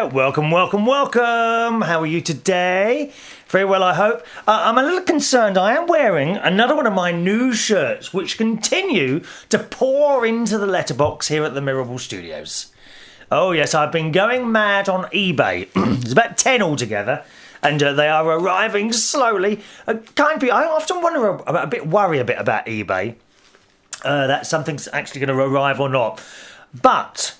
there. Welcome. How are you today? Very well, I hope. I'm a little concerned. I am wearing another one of my new shirts, which continue to pour into the letterbox here at the Mirable Studios. Oh, yes, I've been going mad on eBay. There's about 10 altogether, and they are arriving slowly. I often worry a bit about eBay, that something's actually going to arrive or not. But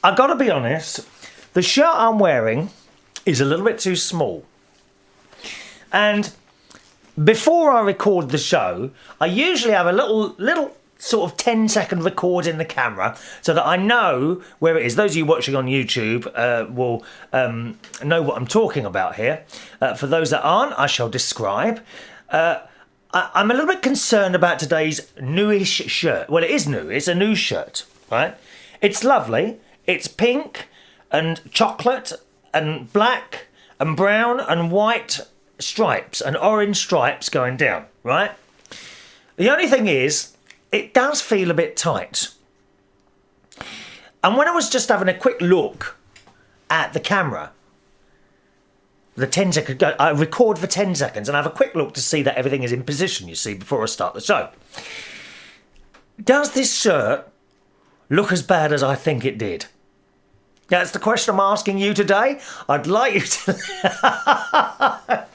I've got to be honest, the shirt I'm wearing is a little bit too small. And before I record the show, I usually have a little sort of 10-second record in the camera so that I know where it is. Those of you watching on YouTube will know what I'm talking about here. For those that aren't, I shall describe. I'm a little bit concerned about today's newish shirt. Well, it is new. It's a new shirt, right? It's lovely. It's pink and chocolate and black and brown and white stripes and orange stripes going down, right? The only thing is, it does feel a bit tight. And when I was just having a quick look at the camera, I record for 10 seconds and I have a quick look to see that everything is in position, you see, before I start the show. Does this shirt look as bad as I think it did? That's the question I'm asking you today. I'd like you to...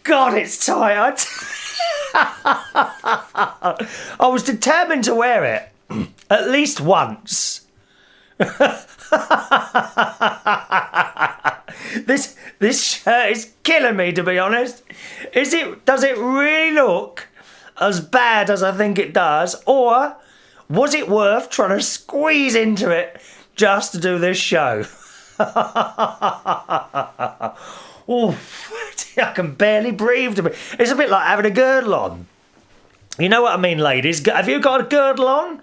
God, it's tight. I was determined to wear it at least once. This shirt is killing me, to be honest. Does it really look as bad as I think it does, or was it worth trying to squeeze into it just to do this show? Oh, I can barely breathe. It's a bit like having a girdle on. You know what I mean, ladies? Have you got a girdle on?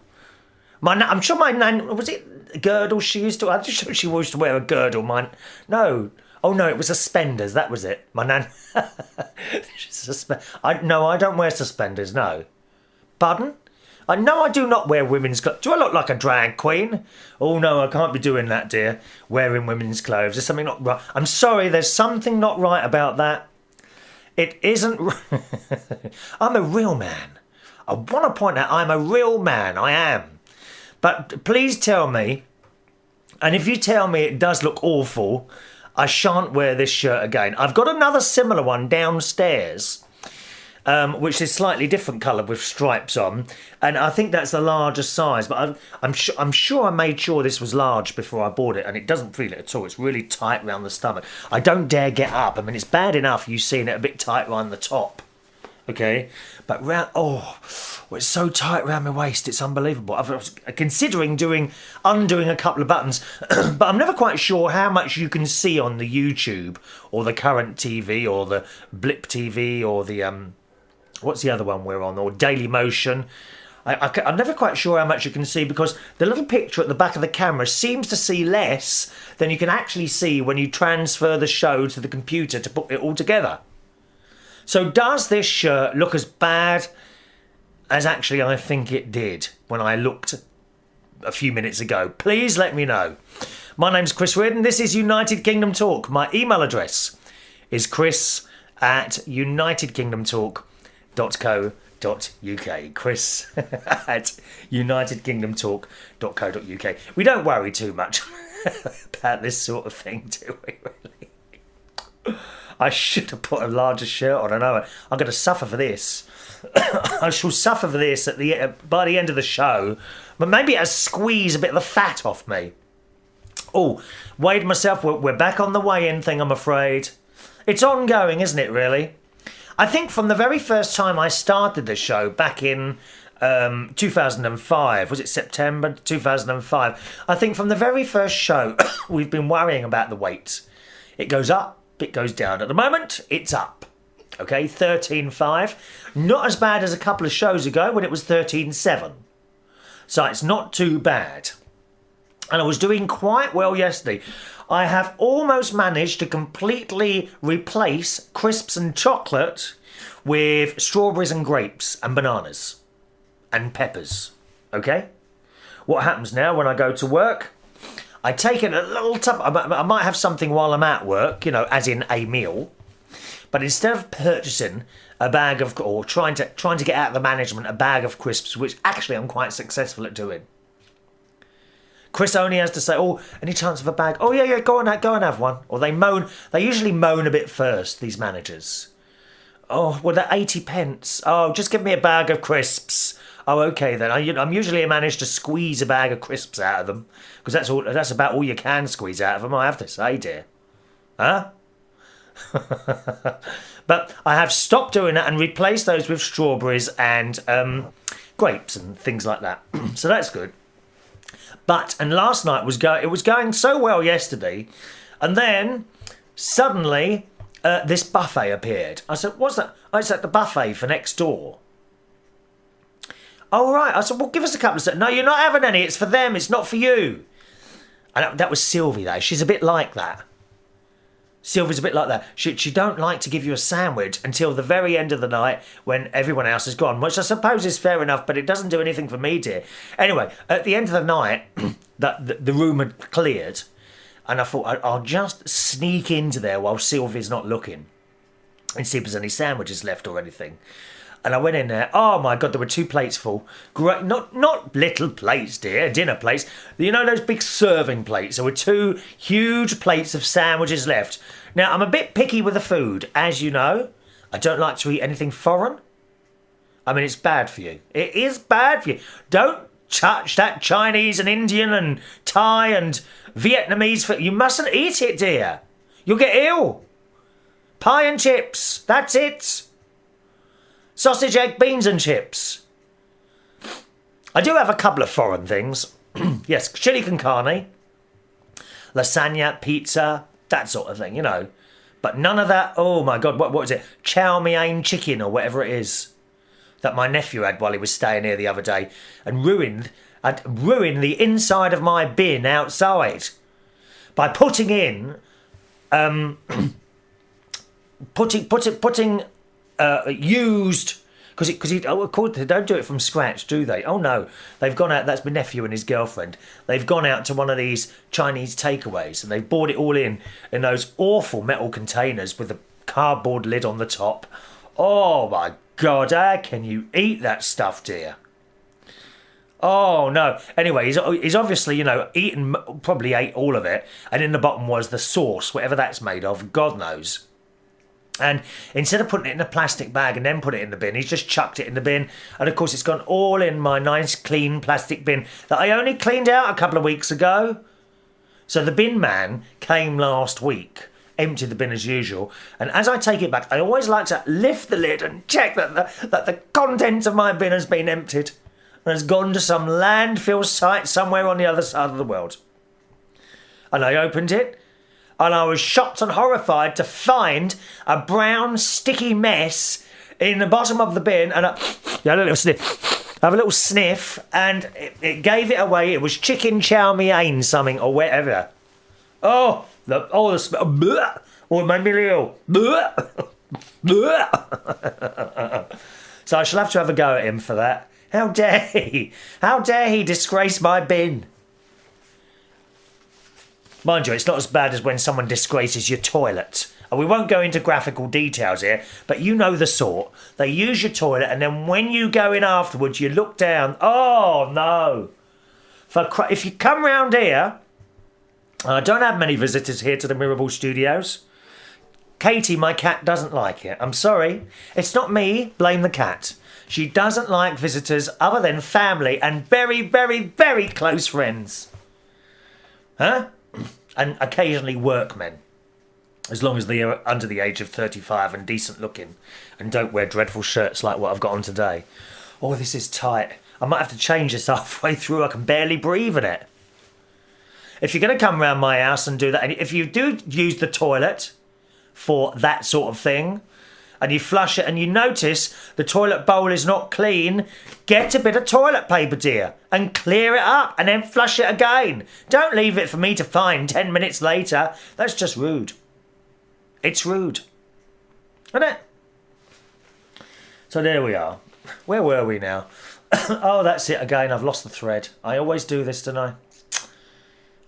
I'm sure my nan... Was it a girdle she used to... I'm just sure she used to wear a girdle. No. Oh, no, it was suspenders. That was it. My nan... No, I don't wear suspenders, no. Pardon? No, I do not wear women's clothes. Do I look like a drag queen? Oh, no, I can't be doing that, dear. Wearing women's clothes. There's something not right. I'm sorry, there's something not right about that. It isn't... I'm a real man. I want to point out I'm a real man. I am. But please tell me, and if you tell me it does look awful, I shan't wear this shirt again. I've got another similar one downstairs, which is slightly different colour with stripes on, and I think that's the larger size. But I'm sure I made sure this was large before I bought it, and it doesn't feel it at all. It's really tight around the stomach. I don't dare get up. I mean, it's bad enough you seeing it a bit tight around the top, okay? But it's so tight around my waist. It's unbelievable. I was considering undoing a couple of buttons, but I'm never quite sure how much you can see on the YouTube or the current TV or the Blip TV or the what's the other one we're on, or Daily Motion. I'm never quite sure how much you can see, because the little picture at the back of the camera seems to see less than you can actually see when you transfer the show to the computer to put it all together. So does this shirt look as bad as actually I think it did when I looked a few minutes ago? Please let me know. My name's Chris Reardon. This is United Kingdom Talk. My email address is chris@unitedkingdomtalk.co.uk. Chris at unitedkingdomtalk.co.uk. We don't worry too much about this sort of thing, do we, really? I should have put a larger shirt on. I know I'm going to suffer for this. I shall suffer for this by the end of the show. But maybe it'll squeeze a bit of the fat off me. Oh, weighed myself. We're back on the weigh-in thing, I'm afraid. It's ongoing, isn't it, really? I think from the very first time I started the show back in 2005, was it September 2005? I think from the very first show, we've been worrying about the weight. It goes up, it goes down. At the moment, it's up. Okay, 13.5. Not as bad as a couple of shows ago when it was 13.7. So it's not too bad. And I was doing quite well yesterday. I have almost managed to completely replace crisps and chocolate with strawberries and grapes and bananas and peppers. Okay? What happens now when I go to work? I take it a little tub. I might have something while I'm at work, as in a meal. But instead of purchasing a bag of, or trying to get out of the management a bag of crisps, which actually I'm quite successful at doing, Chris only has to say, "Oh, any chance of a bag? Oh yeah, go on have one." Or they moan. They usually moan a bit first. These managers. Oh, well, they're 80 pence. Oh, just give me a bag of crisps. Oh, okay then. I'm usually managed to squeeze a bag of crisps out of them because that's about all you can squeeze out of them. I have to say, dear. Huh? But I have stopped doing that and replaced those with strawberries and grapes and things like that. So that's good. And last night it was going so well yesterday, and then suddenly this buffet appeared. I said, "What's that?" Oh, it's at the buffet for next door. Oh right. I said, "Well, give us a couple of cents." "No, you're not having any. It's for them. It's not for you." And that was Sylvie though. She's a bit like that. Sylvie's a bit like that. She don't like to give you a sandwich until the very end of the night when everyone else has gone, which I suppose is fair enough, but it doesn't do anything for me, dear. Anyway, at the end of the night, the room had cleared, and I thought I'll just sneak into there while Sylvie's not looking and see if there's any sandwiches left or anything. And I went in there. Oh my God, there were 2 plates full. Great, not little plates, dear, dinner plates. You know those big serving plates? There were 2 huge plates of sandwiches left. Now, I'm a bit picky with the food, as you know. I don't like to eat anything foreign. I mean, it's bad for you. It is bad for you. Don't touch that Chinese and Indian and Thai and Vietnamese food. You mustn't eat it, dear. You'll get ill. Pie and chips. That's it. Sausage, egg, beans and chips. I do have a couple of foreign things. Yes, chili con carne, lasagna, pizza, that sort of thing, But none of that, oh my God, what is it? Chow mein chicken or whatever it is that my nephew had while he was staying here the other day and ruined the inside of my bin outside by putting in, used, because they don't do it from scratch, do they? Oh no, they've gone out. That's my nephew and his girlfriend. They've gone out to one of these Chinese takeaways and they've bought it all in those awful metal containers with the cardboard lid on the top. Oh my God, how can you eat that stuff, dear? Oh no. Anyway, he's obviously eaten, probably ate all of it, and in the bottom was the sauce, whatever that's made of. God knows. And instead of putting it in a plastic bag and then put it in the bin, he's just chucked it in the bin. And of course, it's gone all in my nice, clean plastic bin that I only cleaned out a couple of weeks ago. So the bin man came last week, emptied the bin as usual. And as I take it back, I always like to lift the lid and check that the contents of my bin has been emptied and has gone to some landfill site somewhere on the other side of the world. And I opened it. And I was shocked and horrified to find a brown, sticky mess in the bottom of the bin. And I had a little sniff, and it gave it away. It was chicken chow mein something or whatever. The smell. Oh, it made me ill. So I shall have to have a go at him for that. How dare he? How dare he disgrace my bin? Mind you, it's not as bad as when someone disgraces your toilet. And we won't go into graphical details here, but you know the sort. They use your toilet, and then when you go in afterwards, you look down. Oh, no. If you come round here, I don't have many visitors here to the Mirable Studios. Katie, my cat, doesn't like it. I'm sorry. It's not me. Blame the cat. She doesn't like visitors other than family and very, very, very close friends. Huh? And occasionally workmen, as long as they are under the age of 35 and decent looking and don't wear dreadful shirts like what I've got on today. Oh, this is tight. I might have to change this halfway through. I can barely breathe in it. If you're going to come round my house and do that, and if you do use the toilet for that sort of thing, and you flush it and you notice the toilet bowl is not clean, get a bit of toilet paper, dear, and clear it up and then flush it again. Don't leave it for me to find 10 minutes later. That's just rude. It's rude. Isn't it? So there we are. Where were we now? Oh, that's it again. I've lost the thread. I always do this, don't I?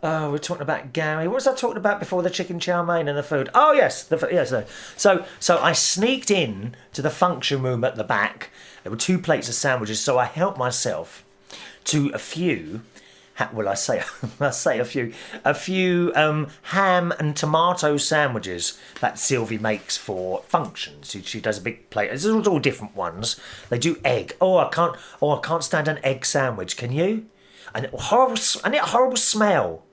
Oh, we're talking about Gary. What was I talking about before the chicken chow mein and the food? Oh yes, yes. So I sneaked in to the function room at the back. There were 2 plates of sandwiches, so I helped myself to a few. Well, I say a few ham and tomato sandwiches that Sylvie makes for functions. She does a big plate. This is all different ones. They do egg. I can't stand an egg sandwich. Can you? And a horrible smell.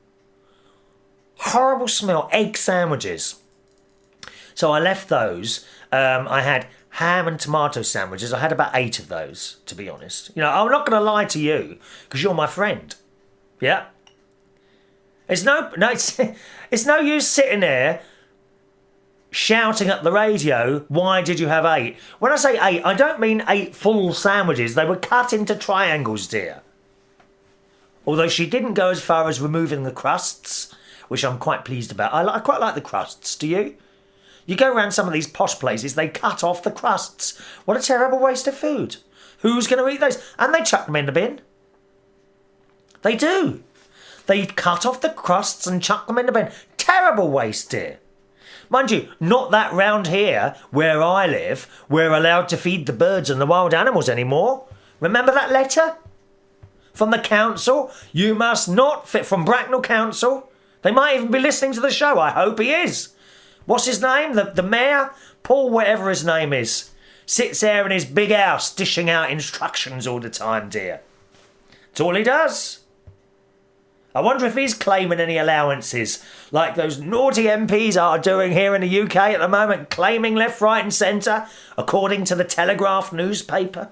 Horrible smell. Egg sandwiches. So I left those. I had ham and tomato sandwiches. I had about 8 of those, to be honest. You know, I'm not going to lie to you because you're my friend. Yeah. It's no use sitting there shouting at the radio, why did you have 8? When I say 8, I don't mean 8 full sandwiches. They were cut into triangles, dear. Although she didn't go as far as removing the crusts, which I'm quite pleased about. I quite like the crusts, do you? You go around some of these posh places, they cut off the crusts. What a terrible waste of food. Who's going to eat those? And they chuck them in the bin. They do. They cut off the crusts and chuck them in the bin. Terrible waste, dear. Mind you, not that round here, where I live, we're allowed to feed the birds and the wild animals anymore. Remember that letter? From the council? You must not fit from Bracknell Council. They might even be listening to the show. I hope he is. What's his name? The mayor? Paul, whatever his name is. Sits there in his big house dishing out instructions all the time, dear. That's all he does. I wonder if he's claiming any allowances, like those naughty MPs are doing here in the UK at the moment, claiming left, right and centre, according to the Telegraph newspaper.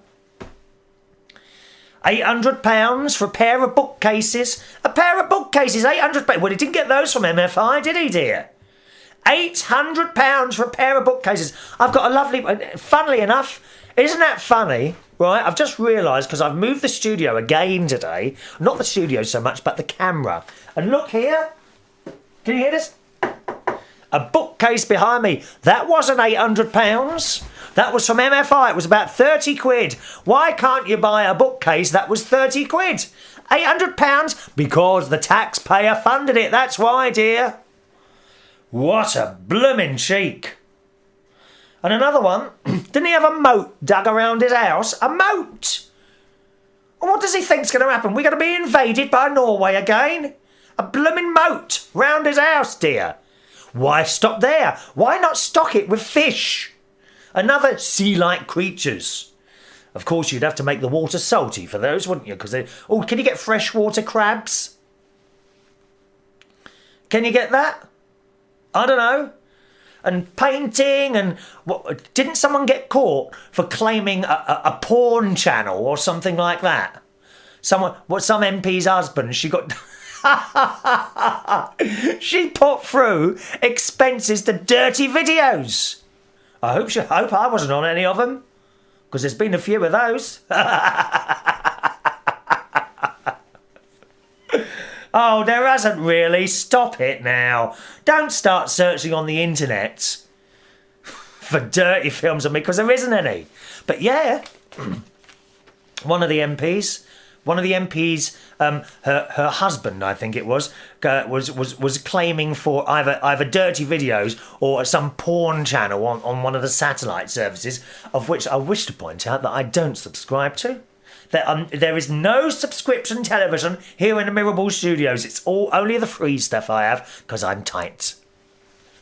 £800 for a pair of bookcases. A pair of bookcases, £800. Well, he didn't get those from MFI, did he, dear? £800 for a pair of bookcases. I've got a lovely... Funnily enough, isn't that funny? Right, I've just realised, because I've moved the studio again today. Not the studio so much, but the camera. And look here. Can you hear this? A bookcase behind me. That wasn't £800. That was from MFI. It was about 30 quid. Why can't you buy a bookcase that was 30 quid? £800? Because the taxpayer funded it. That's why, dear. What a blooming cheek. And another one, didn't he have a moat dug around his house? A moat! Well, what does he think's going to happen? We're going to be invaded by Norway again? A blooming moat round his house, dear. Why stop there? Why not stock it with fish? Another sea-like creatures. Of course, you'd have to make the water salty for those, wouldn't you? Because can you get freshwater crabs? Can you get that? I don't know. And painting and... didn't someone get caught for claiming a porn channel or something like that? Some MP's husband, she got... she put through expenses to dirty videos. I hope I wasn't on any of them, because there's been a few of those. Oh, there hasn't really. Stop it now. Don't start searching on the internet for dirty films of me, because there isn't any. But yeah, one of the MPs, her husband, I think it was claiming for either dirty videos or some porn channel on one of the satellite services, of which I wish to point out that I don't subscribe to. There is no subscription television here in the Mirrorball Studios. It's only the free stuff I have, because I'm tight.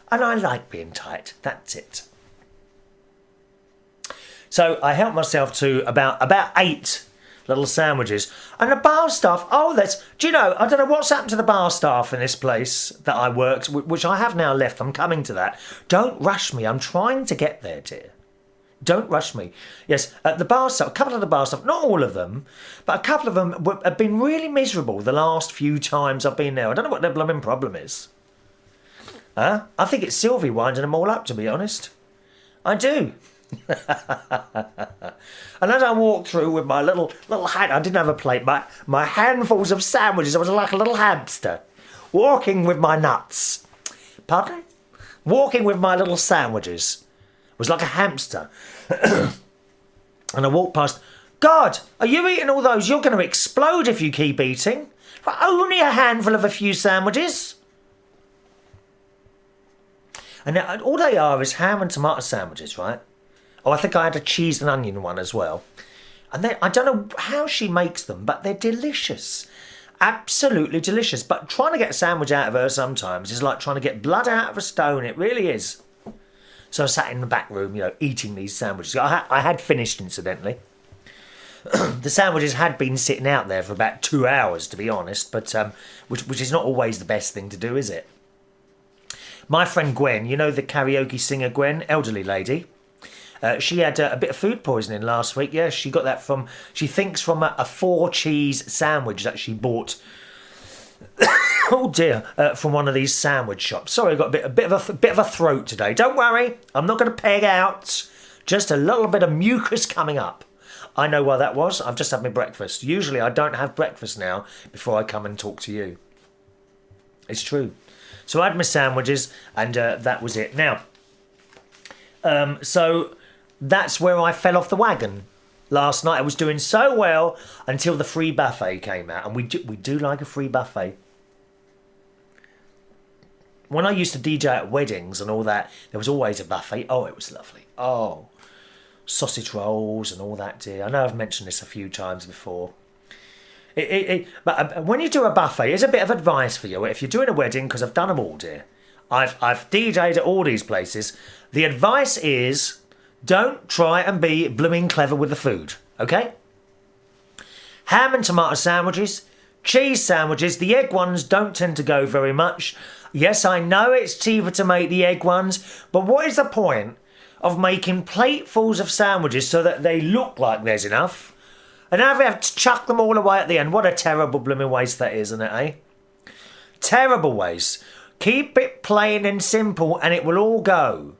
And I like being tight. That's it. So I helped myself to about 8 little sandwiches. And the bar staff, do you know, I don't know what's happened to the bar staff in this place that I worked, which I have now left. I'm coming to that. Don't rush me. I'm trying to get there, dear. Don't rush me. Yes, the bar staff, a couple of the bar staff, not all of them, but a couple of them have been really miserable the last few times I've been there. I don't know what their blooming problem is. I think it's Sylvie winding them all up, to be honest. I do. And as I walked through with my little hand, I didn't have a plate, my handfuls of sandwiches, I was like a little hamster, walking with my nuts. Pardon? Walking with my little sandwiches. Was like a hamster. And I walked past. God, are you eating all those? You're going to explode if you keep eating. Well, only a handful of a few sandwiches. And all they are is ham and tomato sandwiches, right? Oh, I think I had a cheese and onion one as well. And I don't know how she makes them, but they're delicious. Absolutely delicious. But trying to get a sandwich out of her sometimes is like trying to get blood out of a stone. It really is. So I sat in the back room, eating these sandwiches. I had finished, incidentally. The sandwiches had been sitting out there for about 2 hours, to be honest, but which is not always the best thing to do, is it? My friend Gwen, you know the karaoke singer Gwen, elderly lady, she had a bit of food poisoning last week. Yeah, she got that she thinks from a 4-cheese sandwich that she bought. Oh dear, from one of these sandwich shops. Sorry, I got a bit of a throat today. Don't worry, I'm not going to peg out. Just a little bit of mucus coming up. I know why that was. I've just had my breakfast. Usually I don't have breakfast now before I come and talk to you. It's true. So I had my sandwiches and that was it. Now, so that's where I fell off the wagon. Last night I was doing so well until the free buffet came out. And we do like a free buffet. When I used to DJ at weddings and all that, there was always a buffet. Oh, it was lovely. Oh, sausage rolls and all that, dear. I know I've mentioned this a few times before. But when you do a buffet, here's a bit of advice for you. If you're doing a wedding, because I've done them all, dear. I've DJ'd at all these places. The advice is, don't try and be blooming clever with the food, okay? Ham and tomato sandwiches, cheese sandwiches. The egg ones don't tend to go very much. Yes, I know it's cheaper to make the egg ones, but what is the point of making platefuls of sandwiches so that they look like there's enough? And now we have to chuck them all away at the end. What a terrible blooming waste that is, isn't it, eh? Terrible waste. Keep it plain and simple and it will all go.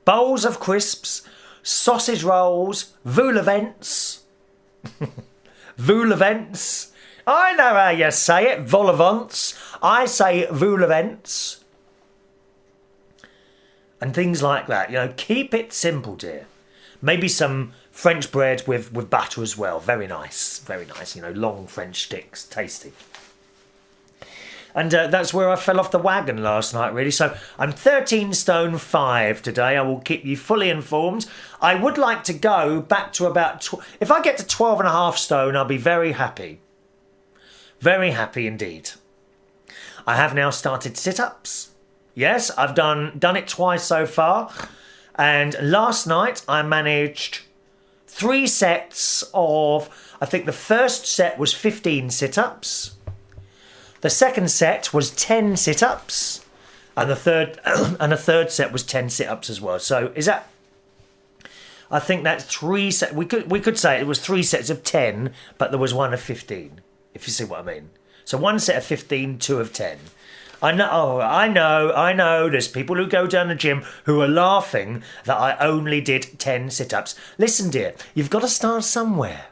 Bowls of crisps, sausage rolls, vol-au-vents. Vol-au-vents. I know how you say it, vol-au-vents. I say vol-au-vents. And things like that. Keep it simple, dear. Maybe some French bread with butter as well. Very nice. Very nice. Long French sticks. Tasty. And that's where I fell off the wagon last night, really. So I'm 13 stone 5 today. I will keep you fully informed. I would like to go back to about... If I get to 12.5 stone, I'll be very happy. Very happy indeed. I have now started sit-ups. Yes, I've done it twice so far. And last night I managed 3 sets of... I think the first set was 15 sit-ups. The second set was 10 sit-ups, and the third set was 10 sit-ups as well. So is that? I think that's 3 sets. We could say it was 3 sets of 10, but there was one of 15. If you see what I mean. So 1 set of 15, 2 of 10. I know. There's people who go down the gym who are laughing that I only did 10 sit-ups. Listen, dear, you've got to start somewhere.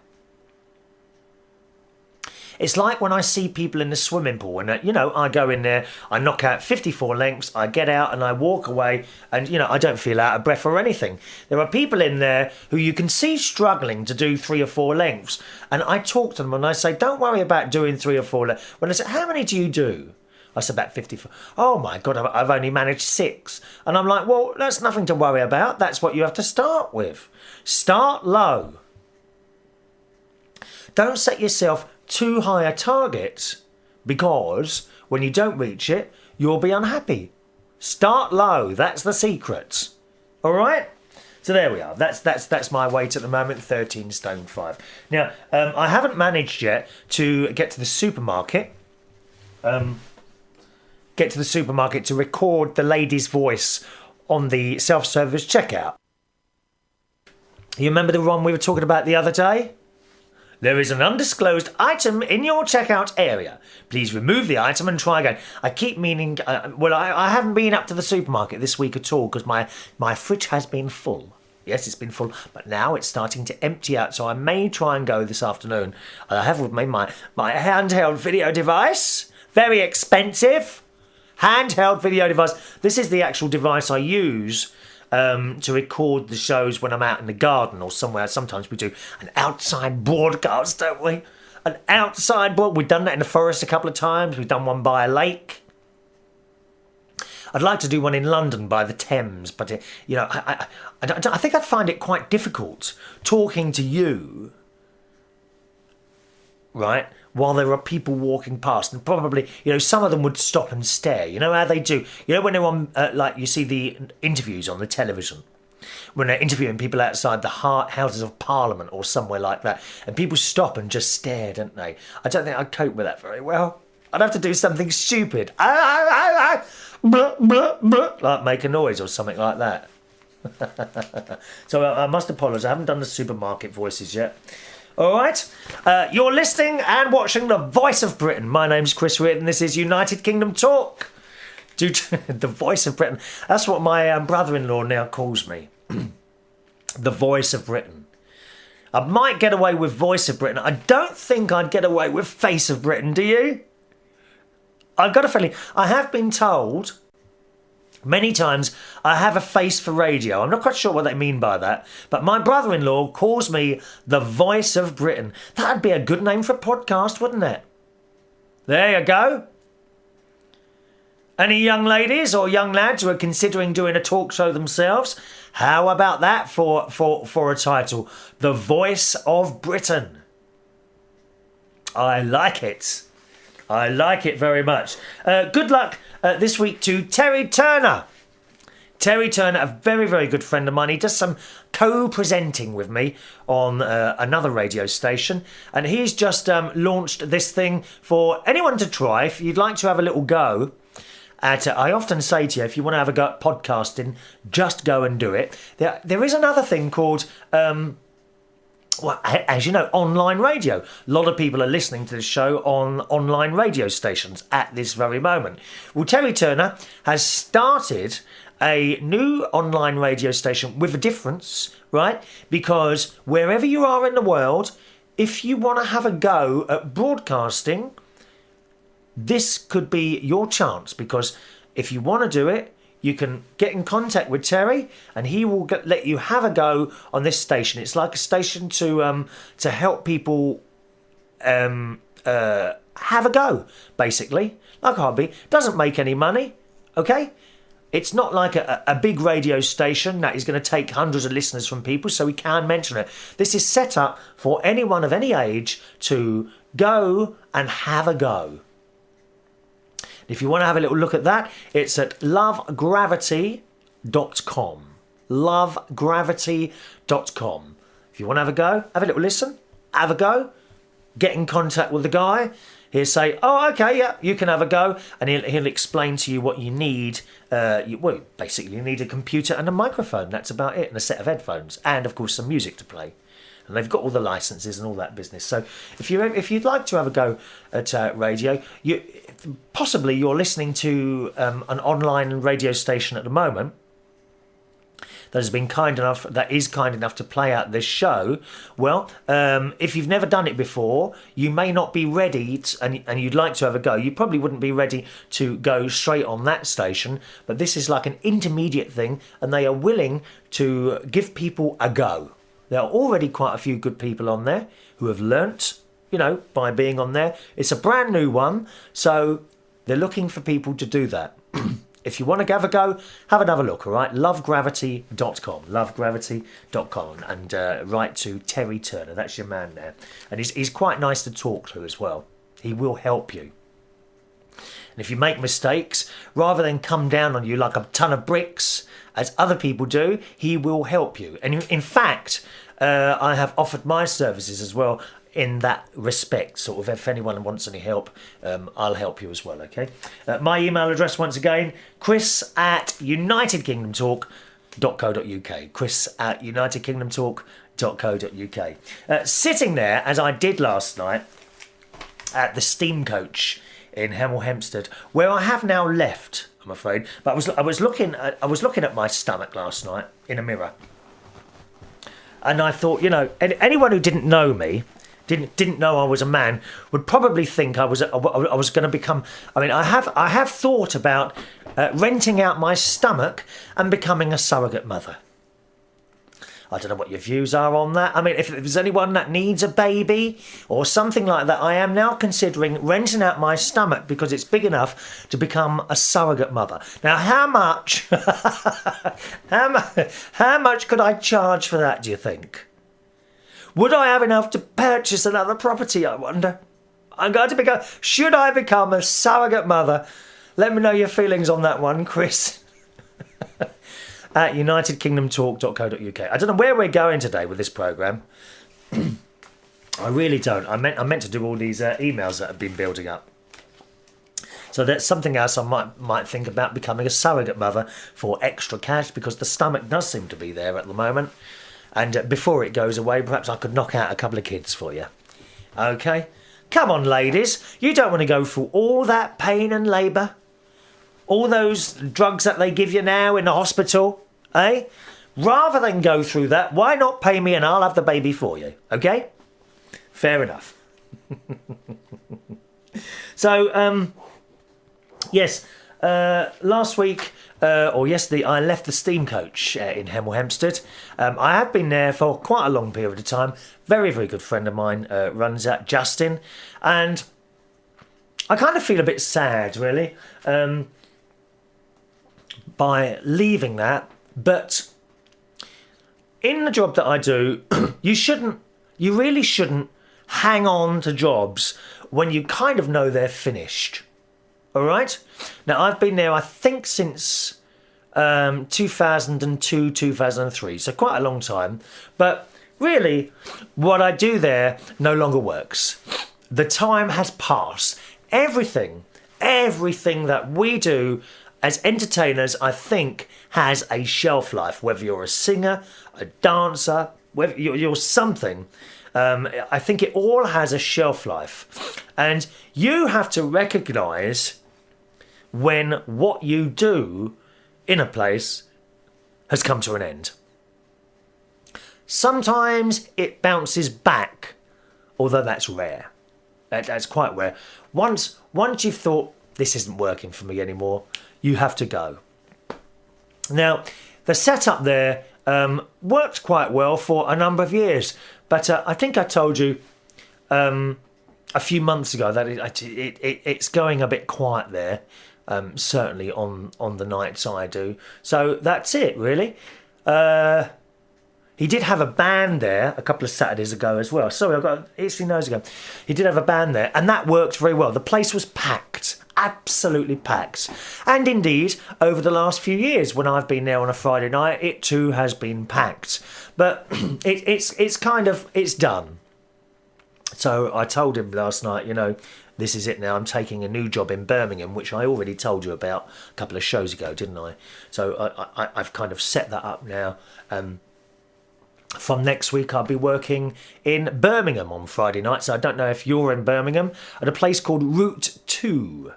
It's like when I see people in the swimming pool and, I go in there, I knock out 54 lengths, I get out and I walk away and, I don't feel out of breath or anything. There are people in there who you can see struggling to do 3 or 4 lengths. And I talk to them and I say, don't worry about doing 3 or 4 lengths. When I say, how many do you do? I said, about 54. Oh my God, I've only managed 6. And I'm like, well, that's nothing to worry about. That's what you have to start with. Start low. Don't set yourself too high a target, because when you don't reach it, you'll be unhappy. Start low. That's the secret. All right. So there we are. That's my weight at the moment, 13 stone 5. Now I haven't managed yet to get to the supermarket. Get to the supermarket to record the lady's voice on the self-service checkout. You remember the one we were talking about the other day? There is an undisclosed item in your checkout area. Please remove the item and try again. I keep meaning... I haven't been up to the supermarket this week at all because my fridge has been full. Yes, it's been full, but now it's starting to empty out, so I may try and go this afternoon. I have with me my handheld video device. Very expensive. Handheld video device. This is the actual device I use to record the shows when I'm out in the garden or somewhere. Sometimes we do an outside broadcast, don't we? an outside walk. We've done that in the forest a couple of times. We've done one by a lake. I'd like to do one in London by the Thames, but I think I'd find it quite difficult talking to you, right, while there are people walking past, and probably, some of them would stop and stare. You know how they do? When they're on, you see the interviews on the television, when they're interviewing people outside the Houses of Parliament or somewhere like that, and people stop and just stare, don't they? I don't think I'd cope with that very well. I'd have to do something stupid. Blah, blah, blah, like make a noise or something like that. So I must apologise. I haven't done the supermarket voices yet. All right. You're listening and watching The Voice of Britain. My name's Chris Reardon. This is United Kingdom Talk. The Voice of Britain. That's what my brother-in-law now calls me. The Voice of Britain. I might get away with Voice of Britain. I don't think I'd get away with Face of Britain, do you? I've got a feeling. I have been told many times I have a face for radio. I'm not quite sure what they mean by that. But my brother-in-law calls me the Voice of Britain. That'd be a good name for a podcast, wouldn't it? There you go. Any young ladies or young lads who are considering doing a talk show themselves? How about that for a title? The Voice of Britain. I like it. I like it very much. Good luck this week to Terry Turner. Terry Turner, a very, very good friend of mine. He does some co-presenting with me on another radio station. And he's just launched this thing for anyone to try. If you'd like to have a little go at it, I often say to you, if you want to have a go at podcasting, just go and do it. There is another thing called... well, as you know, online radio. A lot of people are listening to the show on online radio stations at this very moment. Well, Terry Turner has started a new online radio station with a difference, right? Because wherever you are in the world, if you want to have a go at broadcasting, this could be your chance. Because if you want to do it, you can get in contact with Terry and he will let you have a go on this station. It's like a station to help people have a go, basically. Like a hobby. Doesn't make any money, okay? It's not like a big radio station that is going to take hundreds of listeners from people, so we can mention it. This is set up for anyone of any age to go and have a go. If you want to have a little look at that, it's at lovegravity.com. Lovegravity.com. If you want to have a go, have a little listen, have a go, get in contact with the guy. He'll say, oh, okay, yeah, you can have a go. And he'll explain to you what you need. Basically, you need a computer and a microphone. That's about it. And a set of headphones. And, of course, some music to play. And they've got all the licenses and all that business. So if you'd like to have a go at radio, possibly you're listening to an online radio station at the moment that is kind enough to play out this show. Well, if you've never done it before, you may not be ready and you'd like to have a go. You probably wouldn't be ready to go straight on that station, but this is like an intermediate thing, and they are willing to give people a go. There are already quite a few good people on there who have learnt, by being on there. It's a brand new one, so they're looking for people to do that. If you want to have a go, have another look, all right? Lovegravity.com. Lovegravity.com. And write to Terry Turner. That's your man there. And he's quite nice to talk to as well. He will help you. And if you make mistakes, rather than come down on you like a ton of bricks, as other people do, he will help you. And in fact, I have offered my services as well in that respect. Sort of, if anyone wants any help, I'll help you as well, okay? My email address, once again, chris@unitedkingdomtalk.co.uk. chris@unitedkingdomtalk.co.uk. Sitting there, as I did last night, at the steam coach in Hemel Hempstead, where I have now left, I'm afraid. But I was looking at my stomach last night in a mirror, and I thought, anyone who didn't know me, didn't know I was a man, would probably think I was going to become. I mean, I have thought about renting out my stomach and becoming a surrogate mother. I don't know what your views are on that. I mean, if there's anyone that needs a baby or something like that, I am now considering renting out my stomach because it's big enough to become a surrogate mother. Now, how much, how much could I charge for that, do you think? Would I have enough to purchase another property, I wonder? I'm going to should I become a surrogate mother? Let me know your feelings on that one, Chris. At unitedkingdomtalk.co.uk. I don't know where we're going today with this programme. I really don't. I meant to do all these emails that have been building up. So that's something else I might think about, becoming a surrogate mother for extra cash, because the stomach does seem to be there at the moment. And before it goes away, perhaps I could knock out a couple of kids for you. Okay? Come on, ladies. You don't want to go through all that pain and labour. All those drugs that they give you now in the hospital. Eh? Rather than go through that, why not pay me and I'll have the baby for you? Okay? Fair enough. So, yes, last week, or yesterday, I left the steam coach in Hemel Hempstead. I have been there for quite a long period of time. Very, very good friend of mine runs that, Justin. And I kind of feel a bit sad, really, by leaving that. But in the job that I do, you really shouldn't hang on to jobs when you kind of know they're finished. All right? Now, I've been there, I think, since 2002, 2003, so quite a long time. But really, what I do there no longer works. The time has passed. Everything that we do as entertainers, I think, has a shelf life. Whether you're a singer, a dancer, whether you're something, I think it all has a shelf life. And you have to recognise when what you do in a place has come to an end. Sometimes it bounces back, although that's rare. That's quite rare. Once you've thought, this isn't working for me anymore, you have to go. Now, the setup there worked quite well for a number of years, but I think I told you a few months ago that it's going a bit quiet there, certainly on the nights I do. So that's it, really. He did have a band there a couple of Saturdays ago as well. Sorry, I've got an itchy nose again. He did have a band there, and that worked very well. The place was packed, absolutely packed. And indeed, over the last few years, when I've been there on a Friday night, it too has been packed. But it's done. So I told him last night, this is it now. I'm taking a new job in Birmingham, which I already told you about a couple of shows ago, didn't I? So I've kind of set that up now. From next week, I'll be working in Birmingham on Friday night. So I don't know if you're in Birmingham, at a place called Route 2.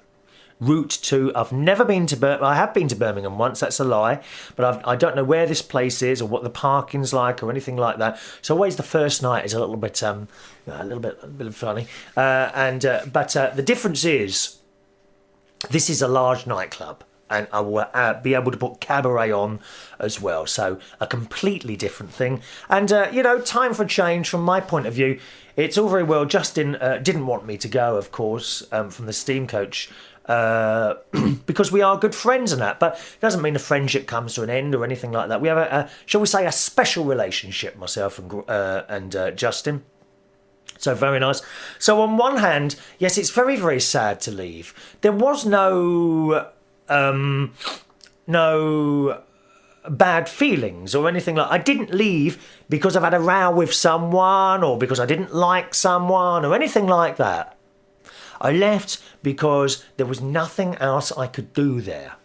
Route 2. I've never been to Birmingham. I have been to Birmingham once, that's a lie. But I don't know where this place is or what the parking's like or anything like that. So always the first night is a little bit funny. But the difference is, this is a large nightclub. And I will be able to put cabaret on as well. So a completely different thing. And, time for change from my point of view. It's all very well. Justin didn't want me to go, of course, from the steam coach, because we are good friends and that. But it doesn't mean the friendship comes to an end or anything like that. We have shall we say, a special relationship, myself and Justin. So very nice. So on one hand, yes, it's very, very sad to leave. There was no bad feelings or anything like that. I didn't leave because I've had a row with someone or because I didn't like someone or anything like that. I left because there was nothing else I could do there.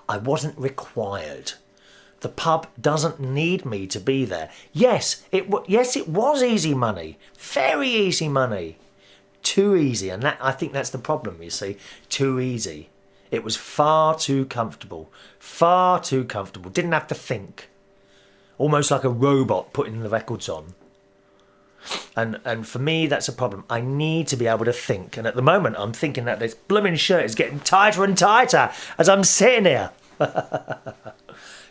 I wasn't required. The pub doesn't need me to be there. Yes, it was easy money. Very easy money. Too easy, and I think that's the problem, you see. Too easy. It was far too comfortable. Far too comfortable. Didn't have to think. Almost like a robot putting the records on. And for me, that's a problem. I need to be able to think. And at the moment, I'm thinking that this blooming shirt is getting tighter and tighter as I'm sitting here.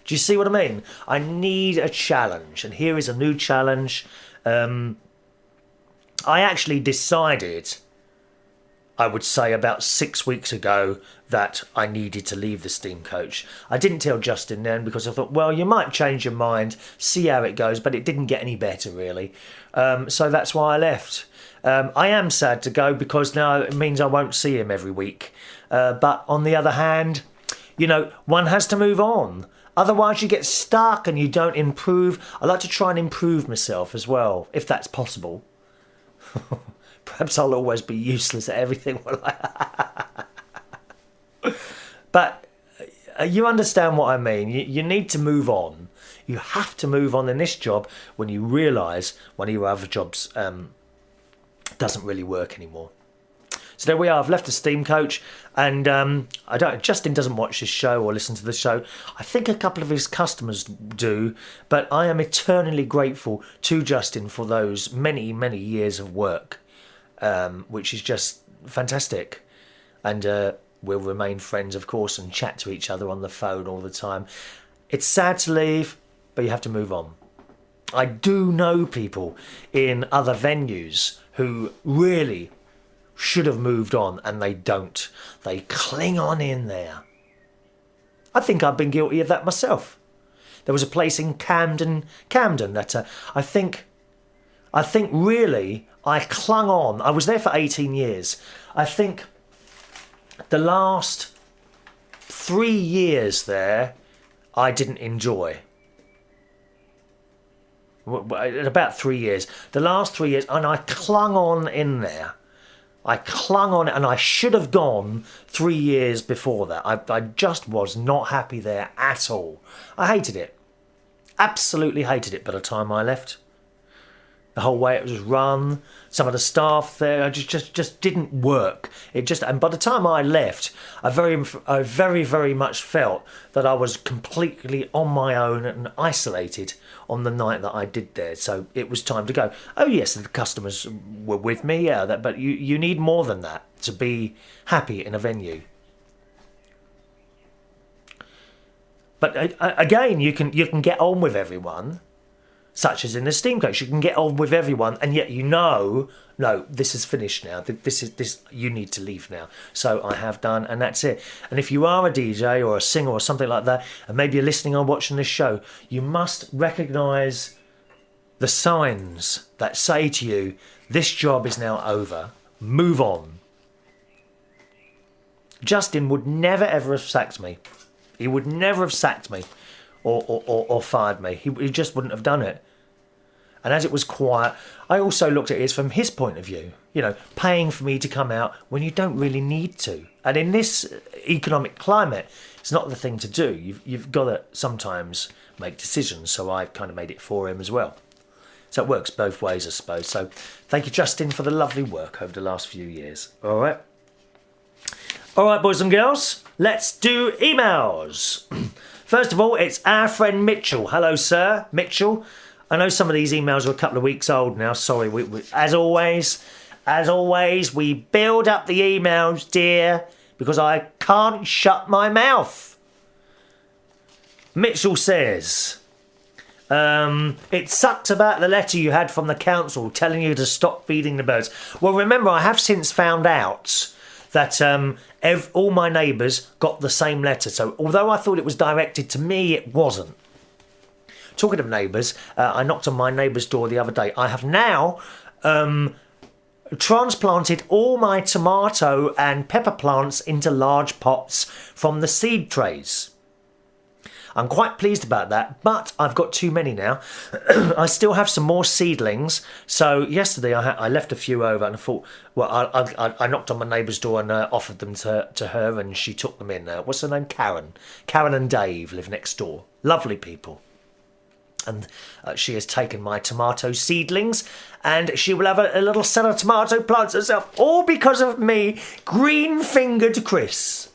Do you see what I mean? I need a challenge, and here is a new challenge. I actually decided, I would say about 6 weeks ago, that I needed to leave the steam coach. I didn't tell Justin then because I thought, well, you might change your mind, see how it goes, but it didn't get any better really. So that's why I left. I am sad to go because now it means I won't see him every week. But on the other hand, you know, one has to move on. Otherwise you get stuck and you don't improve. I like to try and improve myself as well, if that's possible. Perhaps I'll always be useless at everything. But you understand what I mean. You need to move on. You have to move on in this job when you realise one of your other jobs doesn't really work anymore. So there we are. I've left the steam coach, and Justin doesn't watch this show or listen to the show. I think a couple of his customers do, but I am eternally grateful to Justin for those many, many years of work, which is just fantastic. And we'll remain friends, of course, and chat to each other on the phone all the time. It's sad to leave, but you have to move on. I do know people in other venues who really should have moved on, and they don't. They cling on in there. I think I've been guilty of that myself. There was a place in Camden that I think really I clung on. I was there for 18 years. I think the last 3 years there I didn't enjoy. About 3 years. The last 3 years, and I clung on in there. I clung on, and I should have gone 3 years before that. I just was not happy there at all. I hated it. Absolutely hated it by the time I left. The whole way it was run, some of the staff there, just didn't work. And by the time I left, I very, very much felt that I was completely on my own and isolated on the night that I did there. So it was time to go. Oh yes, the customers were with me, yeah, but you need more than that to be happy in a venue. But again, you can get on with everyone. Such as in the steam coach, you can get on with everyone, and yet no, this is finished now. This you need to leave now. So I have done, and that's it. And if you are a DJ or a singer or something like that, and maybe you're listening or watching this show, you must recognise the signs that say to you, this job is now over. Move on. Justin would never ever have sacked me. He would never have sacked me. Or fired me. He just wouldn't have done it. And as it was quiet, I also looked at it from his point of view. You know, paying for me to come out when you don't really need to. And in this economic climate, it's not the thing to do. You've got to sometimes make decisions. So I kind of made it for him as well. So it works both ways, I suppose. So thank you, Justin, for the lovely work over the last few years. All right. All right, boys and girls, let's do emails. First of all, it's our friend Mitchell. Hello, sir. Mitchell. I know some of these emails are a couple of weeks old now. Sorry. We as always, we build up the emails, dear, because I can't shut my mouth. Mitchell says, it sucks about the letter you had from the council telling you to stop feeding the birds. Well, remember, I have since found out that all my neighbours got the same letter. So although I thought it was directed to me, it wasn't. Talking of neighbours, I knocked on my neighbour's door the other day. I have now transplanted all my tomato and pepper plants into large pots from the seed trays. I'm quite pleased about that, but I've got too many now. I still have some more seedlings. So yesterday I left a few over, and I thought, well, I knocked on my neighbour's door and offered them to her, and she took them in. What's her name? Karen. Karen and Dave live next door. Lovely people. And she has taken my tomato seedlings, and she will have a little set of tomato plants herself, all because of me, green-fingered Chris.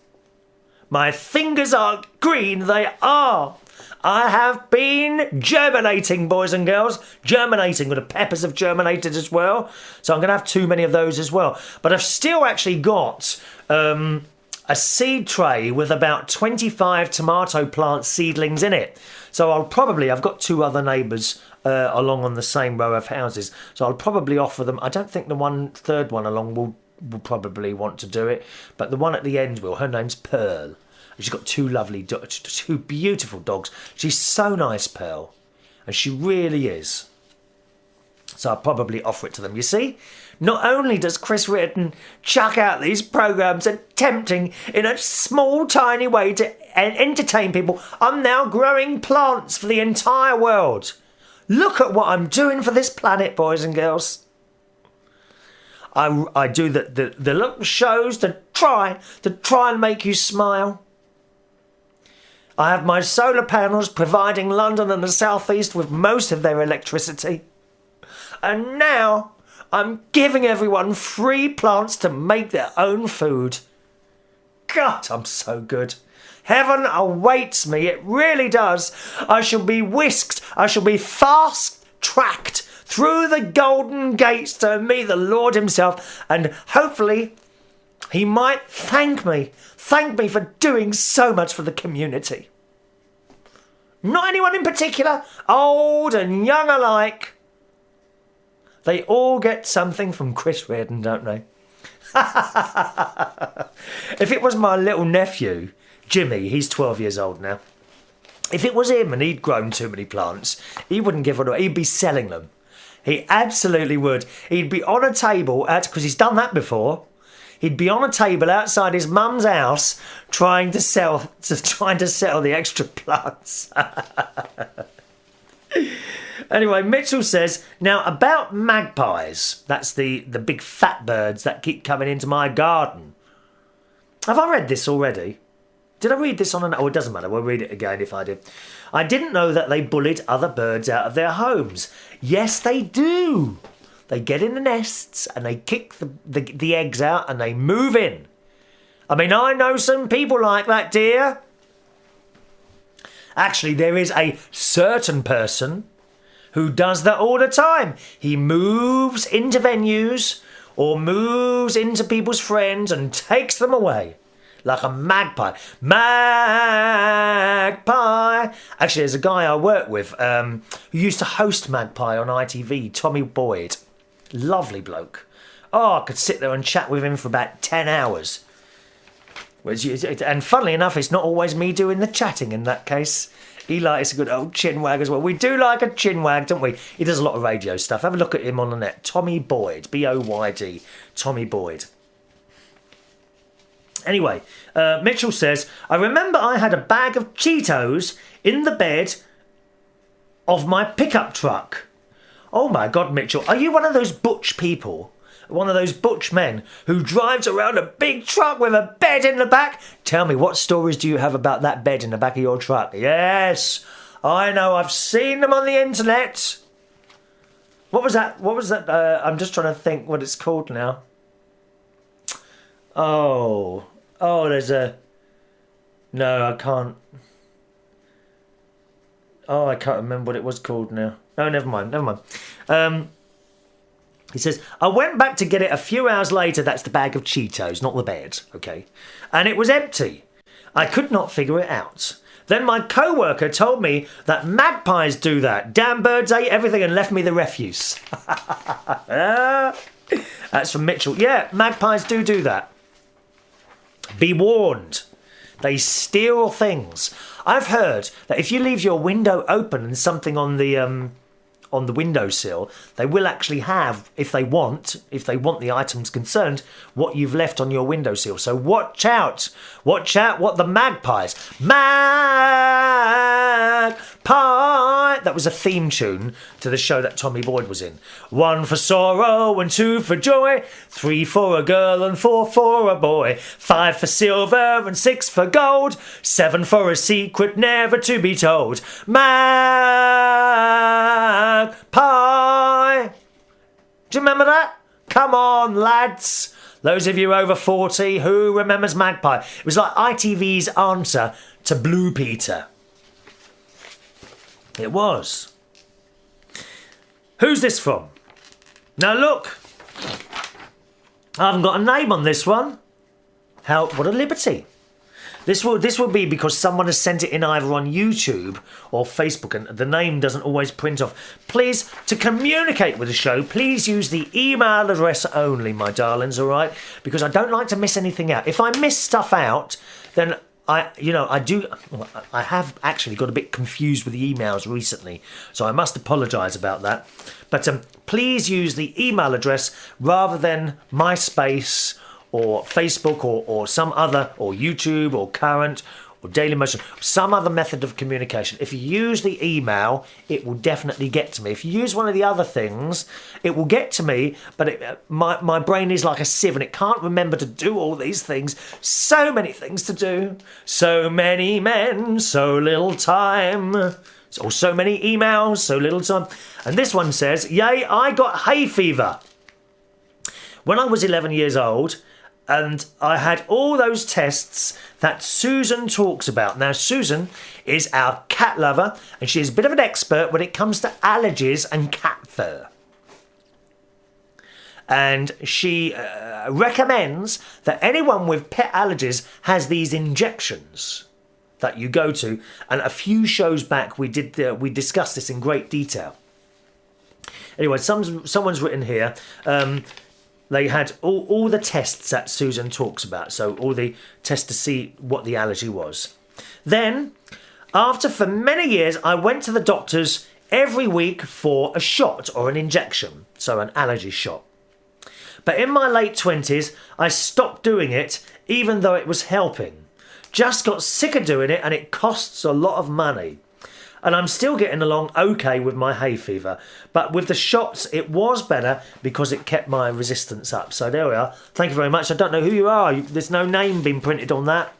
My fingers are green, they are. I have been germinating, boys and girls. Germinating, the peppers have germinated as well. So I'm going to have too many of those as well. But I've still actually got a seed tray with about 25 tomato plant seedlings in it. So I've got 2 other neighbours along on the same row of houses. So I'll probably offer them. I don't think the third one along will probably want to do it, but the one at the end will. Her name's Pearl. She's got 2 lovely, 2 beautiful dogs. She's so nice, Pearl, and she really is. So I'll probably offer it to them. You see, not only does Chris Reardon chuck out these programmes attempting in a small, tiny way to entertain people, I'm now growing plants for the entire world. Look at what I'm doing for this planet, boys and girls. I do the little shows to try and make you smile. I have my solar panels providing London and the South East with most of their electricity. And now I'm giving everyone free plants to make their own food. God, I'm so good. Heaven awaits me, it really does. I shall be whisked, I shall be fast-tracked through the golden gates to meet the Lord himself, and hopefully he might thank me for doing so much for the community. Not anyone in particular, old and young alike. They all get something from Chris Reardon, don't they? If it was my little nephew, Jimmy, he's 12 years old now. If it was him and he'd grown too many plants, he wouldn't give it away. He'd be selling them. He absolutely would. He'd be on a table, because he's done that before. He'd be on a table outside his mum's house trying to sell the extra plants. Anyway, Mitchell says, now about magpies. That's the big fat birds that keep coming into my garden. Have I read this already? Did I read this on an... Oh, it doesn't matter. We'll read it again if I did. I didn't know that they bullied other birds out of their homes. Yes, they do. They get in the nests and they kick the eggs out and they move in. I mean, I know some people like that, dear. Actually, there is a certain person who does that all the time. He moves into venues or moves into people's friends and takes them away. Like a magpie. Magpie! Actually, there's a guy I work with who used to host Magpie on ITV, Tommy Boyd. Lovely bloke. Oh, I could sit there and chat with him for about 10 hours. And funnily enough, it's not always me doing the chatting in that case. He likes a good old chin wag as well. We do like a chin wag, don't we? He does a lot of radio stuff. Have a look at him on the net. Tommy Boyd. B-O-Y-D. Tommy Boyd. Anyway, Mitchell says, I remember I had a bag of Cheetos in the bed of my pickup truck. Oh my God, Mitchell, are you one of those butch people? One of those butch men who drives around a big truck with a bed in the back? Tell me, what stories do you have about that bed in the back of your truck? Yes, I know, I've seen them on the internet. What was that? I'm just trying to think what it's called now. There's a... No, I can't... Oh, I can't remember what it was called now. No, never mind. He says, I went back to get it a few hours later. That's the bag of Cheetos, not the bed, okay? And it was empty. I could not figure it out. Then my co-worker told me that magpies do that. Damn birds ate everything and left me the refuse. That's from Mitchell. Yeah, magpies do that. Be warned. They steal things. I've heard that if you leave your window open and something on the windowsill, they will actually have, if they want the items concerned, what you've left on your windowsill. So watch out what the magpies. Magpie! That was a theme tune to the show that Tommy Boyd was in. 1 for sorrow and 2 for joy, 3 for a girl and 4 for a boy, 5 for silver and 6 for gold, 7 for a secret never to be told. Magpie! Do you remember that? Come on, lads. Those of you over 40, who remembers Magpie? It was like ITV's answer to Blue Peter. It was. Who's this from? Now look, I haven't got a name on this one. What a liberty. This will be because someone has sent it in either on YouTube or Facebook and the name doesn't always print off. Please, to communicate with the show, please use the email address only, my darlings, all right? Because I don't like to miss anything out. If I miss stuff out, then I have actually got a bit confused with the emails recently, so I must apologise about that. But please use the email address rather than MySpace or Facebook or some other, or YouTube or Current or Dailymotion, some other method of communication. If you use the email, it will definitely get to me. If you use one of the other things, it will get to me, but my brain is like a sieve and it can't remember to do all these things. So many things to do. So many men, so little time. Or so many emails, so little time. And this one says, yay, I got hay fever when I was 11 years old. And I had all those tests that Susan talks about. Now, Susan is our cat lover, and she is a bit of an expert when it comes to allergies and cat fur. And she recommends that anyone with pet allergies has these injections that you go to. And a few shows back, we discussed this in great detail. Anyway, someone's written here. They had all the tests that Susan talks about. So all the tests to see what the allergy was. Then, for many years, I went to the doctors every week for a shot or an injection. So an allergy shot. But in my late 20s, I stopped doing it even though it was helping. Just got sick of doing it and it costs a lot of money. And I'm still getting along okay with my hay fever. But with the shots, it was better because it kept my resistance up. So there we are. Thank you very much. I don't know who you are. There's no name being printed on that.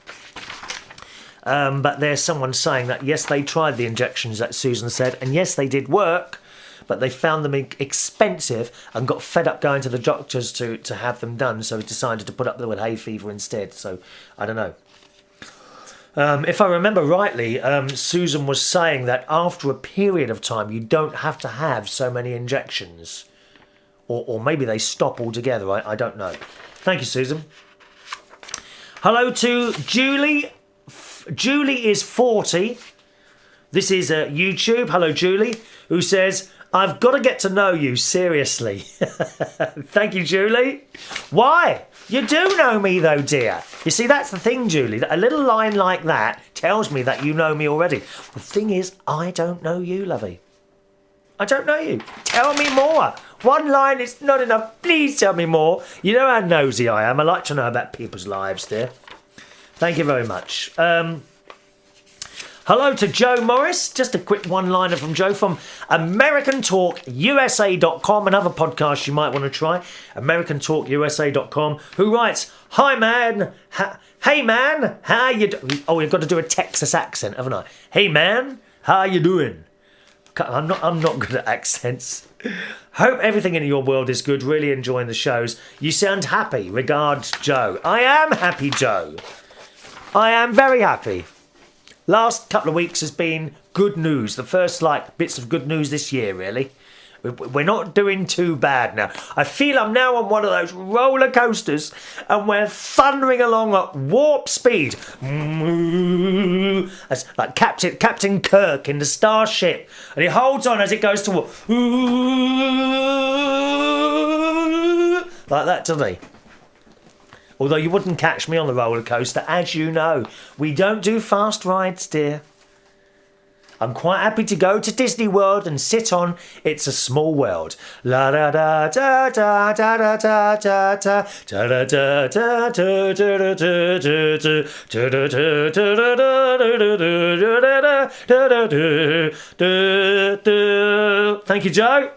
But there's someone saying that, yes, they tried the injections that Susan said. And yes, they did work. But they found them expensive and got fed up going to the doctors to have them done. So decided to put up with hay fever instead. So I don't know. If I remember rightly, Susan was saying that after a period of time, you don't have to have so many injections. Or maybe they stop altogether. I don't know. Thank you, Susan. Hello to Julie. Julie is 40. This is YouTube. Hello, Julie, who says, I've got to get to know you, seriously. Thank you, Julie. Why? You do know me, though, dear. You see, that's the thing, Julie. A little line like that tells me that you know me already. The thing is, I don't know you, lovey. I don't know you. Tell me more. One line is not enough. Please tell me more. You know how nosy I am. I like to know about people's lives, dear. Thank you very much. Hello to Joe Morris. Just a quick one-liner from Joe from AmericanTalkUSA.com, another podcast you might want to try, AmericanTalkUSA.com, who writes, Hi, man. Hey, man. How you doing? Oh, you've got to do a Texas accent, haven't I? Hey, man. How you doing? I'm not good at accents. Hope everything in your world is good. Really enjoying the shows. You sound happy. Regards, Joe. I am happy, Joe. I am very happy. Last couple of weeks has been good news. The first, bits of good news this year, really. We're not doing too bad now. I feel I'm now on one of those roller coasters and we're thundering along at warp speed. As like Captain Kirk in the Starship. And he holds on as it goes to warp. Like that, doesn't he? Although you wouldn't catch me on the roller coaster, as you know. We don't do fast rides, dear. I'm quite happy to go to Disney World and sit on It's a Small World. La da da da da da da da da da da da da da da. Thank you, Joe.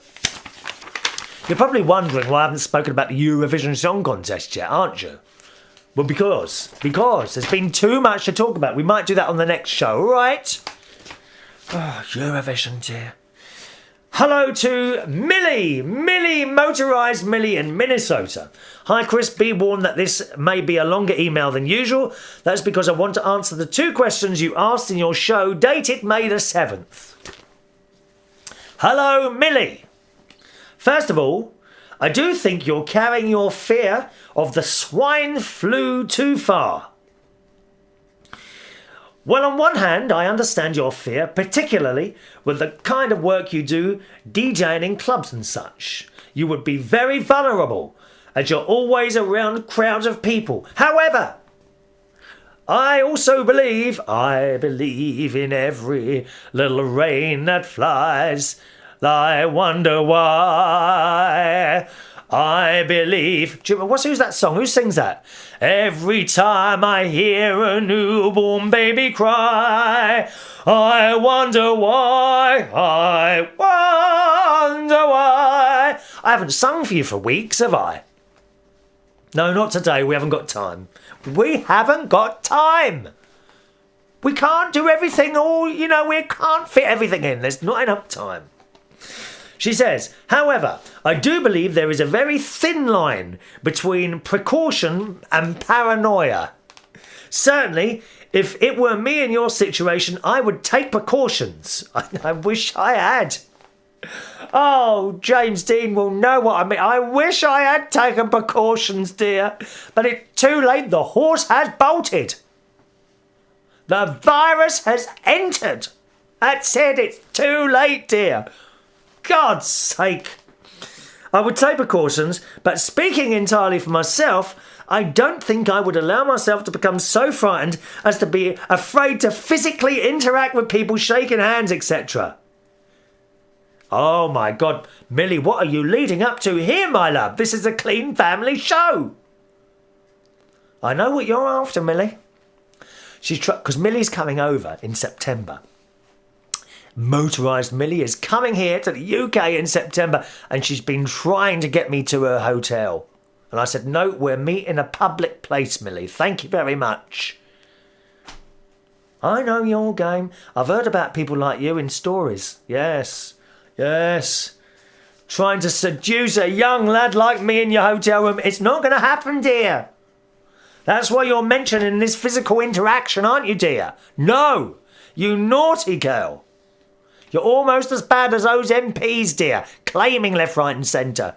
You're probably wondering why I haven't spoken about the Eurovision Song Contest yet, aren't you? Well, because there's been too much to talk about. We might do that on the next show, all right? Oh, Eurovision, dear. Hello to Millie, motorised Millie in Minnesota. Hi, Chris, be warned that this may be a longer email than usual. That's because I want to answer the 2 questions you asked in your show, dated May the 7th. Hello, Millie. First of all, I do think you're carrying your fear of the swine flu too far. Well, on one hand, I understand your fear, particularly with the kind of work you do, DJing in clubs and such. You would be very vulnerable, as you're always around crowds of people. However, I also believe in every little rain that flies. I wonder why. I believe. Who's that song? Who sings that? Every time I hear a newborn baby cry, I wonder why. I wonder why. I haven't sung for you for weeks, have I? No, not today. We haven't got time. We haven't got time. We can't do everything we can't fit everything in. There's not enough time. She says, however, I do believe there is a very thin line between precaution and paranoia. Certainly, if it were me in your situation, I would take precautions. I wish I had. Oh, James Dean will know what I mean. I wish I had taken precautions, dear. But it's too late. The horse has bolted. The virus has entered. That's it. It's too late, dear. God's sake. I would take precautions, but speaking entirely for myself, I don't think I would allow myself to become so frightened as to be afraid to physically interact with people, shaking hands, etc. Oh my God, Millie, what are you leading up to here, my love? This is a clean family show. I know what you're after, Millie. Because Millie's coming over in September. Motorised Millie is coming here to the UK in September, and she's been trying to get me to her hotel. And I said, no, we're meeting a public place, Millie. Thank you very much. I know your game. I've heard about people like you in stories. Yes. Trying to seduce a young lad like me in your hotel room. It's not going to happen, dear. That's why you're mentioning this physical interaction, aren't you, dear? No, you naughty girl. You're almost as bad as those MPs, dear, claiming left, right and centre.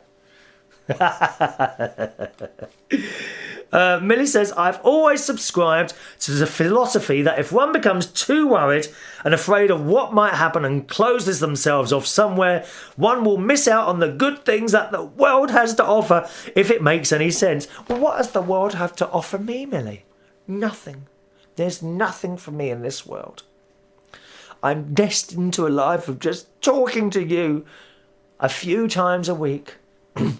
Millie says, I've always subscribed to the philosophy that if one becomes too worried and afraid of what might happen and closes themselves off somewhere, one will miss out on the good things that the world has to offer, if it makes any sense. Well, what does the world have to offer me, Millie? Nothing. There's nothing for me in this world. I'm destined to a life of just talking to you a few times a week,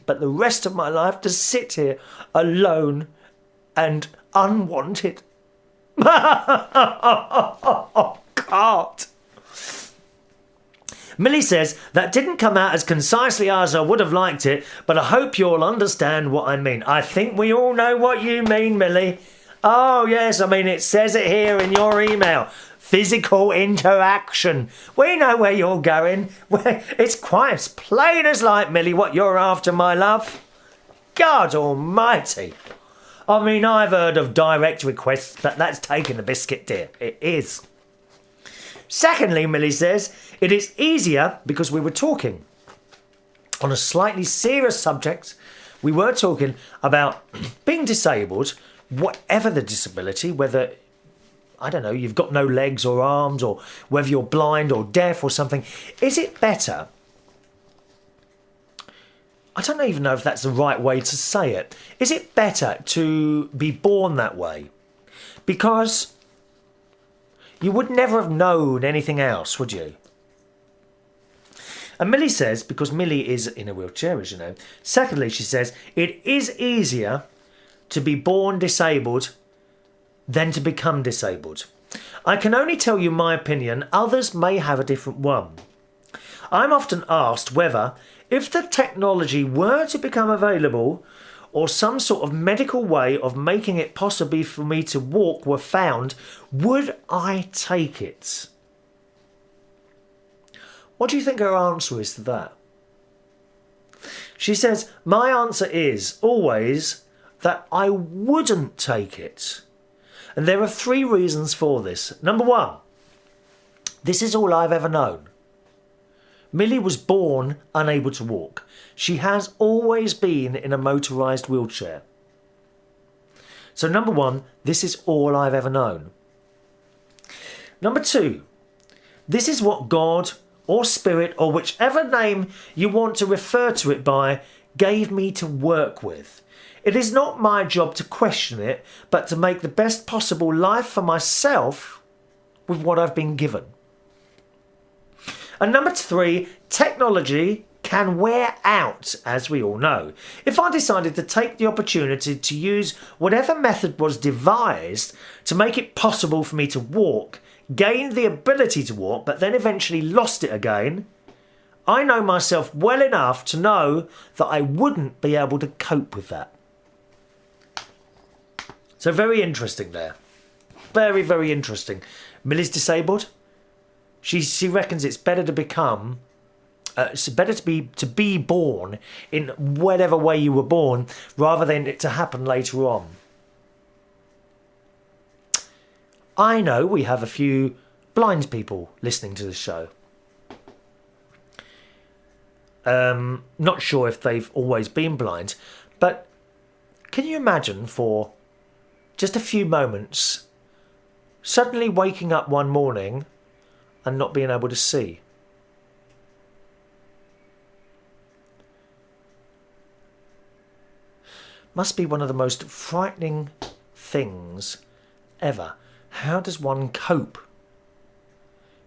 but the rest of my life to sit here alone and unwanted. Oh, God. Millie says, that didn't come out as concisely as I would have liked it, but I hope you'll understand what I mean. I think we all know what you mean, Millie. Oh, yes, it says it here in your email. Physical interaction. We know where you're going. It's quite as plain as light, Millie, what you're after, my love. God almighty. I've heard of direct requests, but that's taking the biscuit, dear. It is. Secondly, Millie says, it is easier because we were talking on a slightly serious subject. We were talking about being disabled, whatever the disability, whether, I don't know, you've got no legs or arms, or whether you're blind or deaf or something. Is it better? I don't even know if that's the right way to say it. Is it better to be born that way? Because you would never have known anything else, would you? And Millie says, because Millie is in a wheelchair, as you know. Secondly, she says, it is easier to be born disabled than to become disabled. I can only tell you my opinion. Others may have a different one. I'm often asked whether, if the technology were to become available, or some sort of medical way of making it possible for me to walk were found, would I take it? What do you think her answer is to that? She says, my answer is always that I wouldn't take it. And there are 3 reasons for this. Number 1, this is all I've ever known. Millie was born unable to walk. She has always been in a motorised wheelchair. So number one, this is all I've ever known. Number two, this is what God or Spirit or whichever name you want to refer to it by gave me to work with. It is not my job to question it, but to make the best possible life for myself with what I've been given. And number three, technology can wear out, as we all know. If I decided to take the opportunity to use whatever method was devised to make it possible for me to walk, gained the ability to walk, but then eventually lost it again, I know myself well enough to know that I wouldn't be able to cope with that. So very interesting there. Very, very interesting. Millie's disabled. She reckons it's better to become, it's better to be born in whatever way you were born rather than it to happen later on. I know we have a few blind people listening to the show. Not sure if they've always been blind, but can you imagine for just a few moments suddenly waking up one morning and not being able to see? Must be one of the most frightening things ever. How does one cope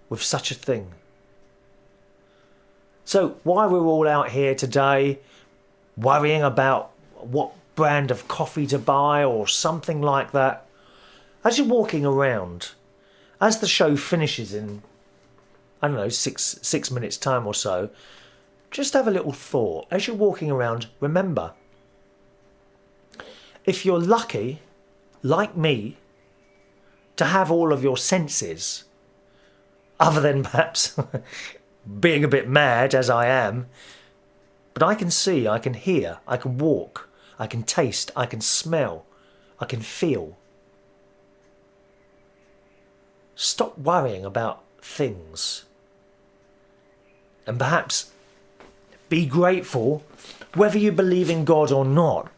with such a thing? So why we're all out here today worrying about what brand of coffee to buy or something like that, as you're walking around, as the show finishes in, I don't know, six minutes time or so, just have a little thought. As you're walking around, remember, if you're lucky, like me, to have all of your senses, other than perhaps being a bit mad as I am, but I can see, I can hear, I can walk, I can taste, I can smell, I can feel. Stop worrying about things. And perhaps be grateful whether you believe in God or not.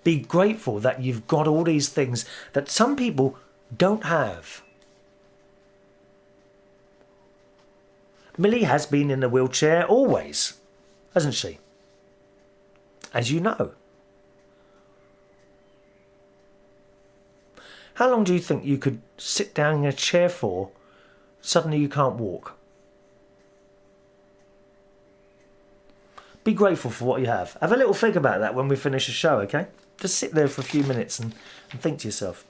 Be grateful that you've got all these things that some people don't have. Millie has been in a wheelchair always, hasn't she? As you know. How long do you think you could sit down in a chair for? Suddenly you can't walk. Be grateful for what you have. Have a little think about that when we finish the show, okay? Just sit there for a few minutes and think to yourself.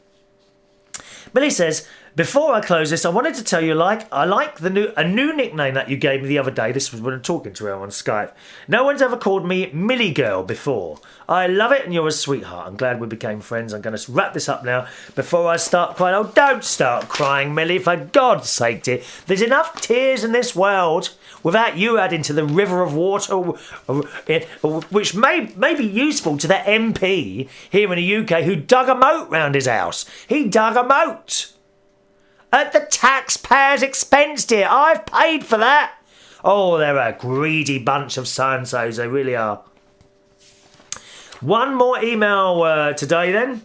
Millie says, before I close this, I wanted to tell you I like a new nickname that you gave me the other day. This was when I'm talking to her on Skype. No one's ever called me Millie Girl before. I love it and you're a sweetheart. I'm glad we became friends. I'm going to wrap this up now before I start crying. Oh, don't start crying, Millie, for God's sake, dear. There's enough tears in this world without you adding to the river of water, which may be useful to the MP here in the UK who dug a moat round his house. He dug a moat. At the taxpayer's expense, dear. I've paid for that. Oh, they're a greedy bunch of so-and-sos. They really are. One more email today, then,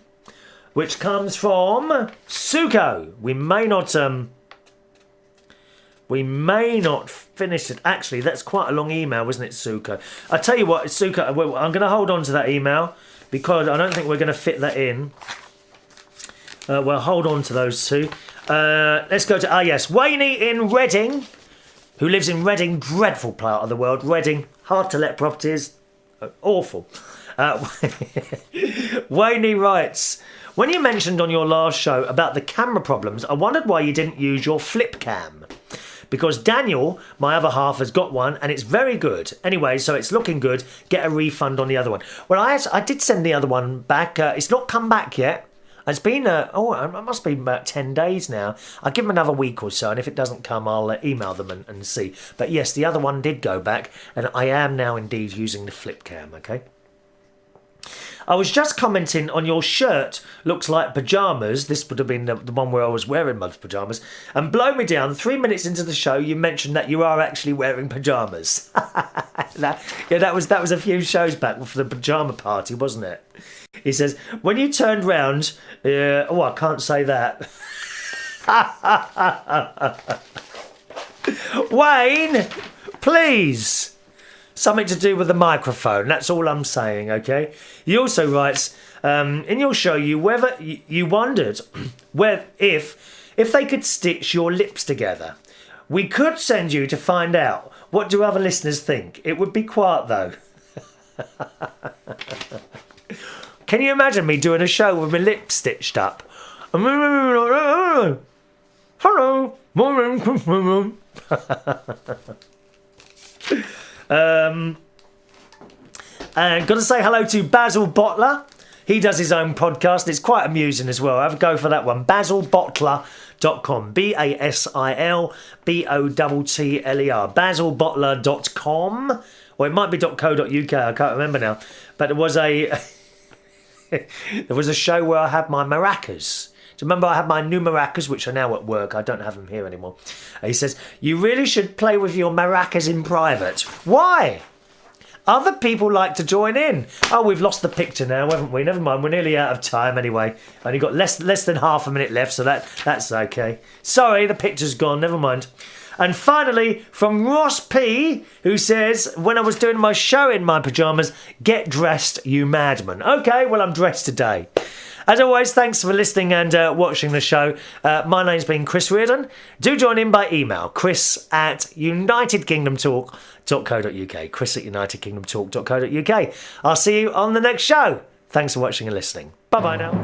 which comes from Suko. We may not finish it. Actually, that's quite a long email, isn't it, Suko? I tell you what, Suko, I'm going to hold on to that email because I don't think we're going to fit that in. Well, hold on to those two. Let's go to, yes, Wayne in Reading, who lives in Reading, dreadful part of the world. Reading, hard to let properties, awful. Wayne writes, when you mentioned on your last show about the camera problems, I wondered why you didn't use your flip cam. Because Daniel, my other half, has got one and it's very good. Anyway, so it's looking good. Get a refund on the other one. Well, I did send the other one back. It's not come back yet. It's been, it must be about 10 days now. I'll give them another week or so, and if it doesn't come, I'll email them and see. But yes, the other one did go back, and I am now indeed using the flip cam, okay? I was just commenting on your shirt. Looks like pyjamas. This would have been the one where I was wearing my pyjamas. And blow me down. 3 minutes into the show, you mentioned that you are actually wearing pyjamas. that was a few shows back for the pyjama party, wasn't it? He says, when you turned round... I can't say that. Wayne, please... Something to do with the microphone. That's all I'm saying, okay? He also writes, in your show, you wondered if they could stitch your lips together. We could send you to find out. What do other listeners think? It would be quiet, though. Can you imagine me doing a show with my lips stitched up? Hello. And got to say hello to Basil Bottler. He does his own podcast. It's quite amusing as well. Have a go for that one. BasilBottler.com. BasilBottler. BasilBottler.com. Or it might be .co.uk. I can't remember now. But there was a show where I had my maracas. Do you remember I had my new maracas, which are now at work? I don't have them here anymore. He says, you really should play with your maracas in private. Why? Other people like to join in. Oh, we've lost the picture now, haven't we? Never mind, we're nearly out of time anyway. Only got less than half a minute left, so that's okay. Sorry, the picture's gone, never mind. And finally, from Ross P, who says, when I was doing my show in my pyjamas, get dressed, you madman. Okay, well, I'm dressed today. As always, thanks for listening and watching the show. My name's been Chris Reardon. Do join in by email, chris@unitedkingdomtalk.co.uk. chris@unitedkingdomtalk.co.uk. I'll see you on the next show. Thanks for watching and listening. Bye-bye now.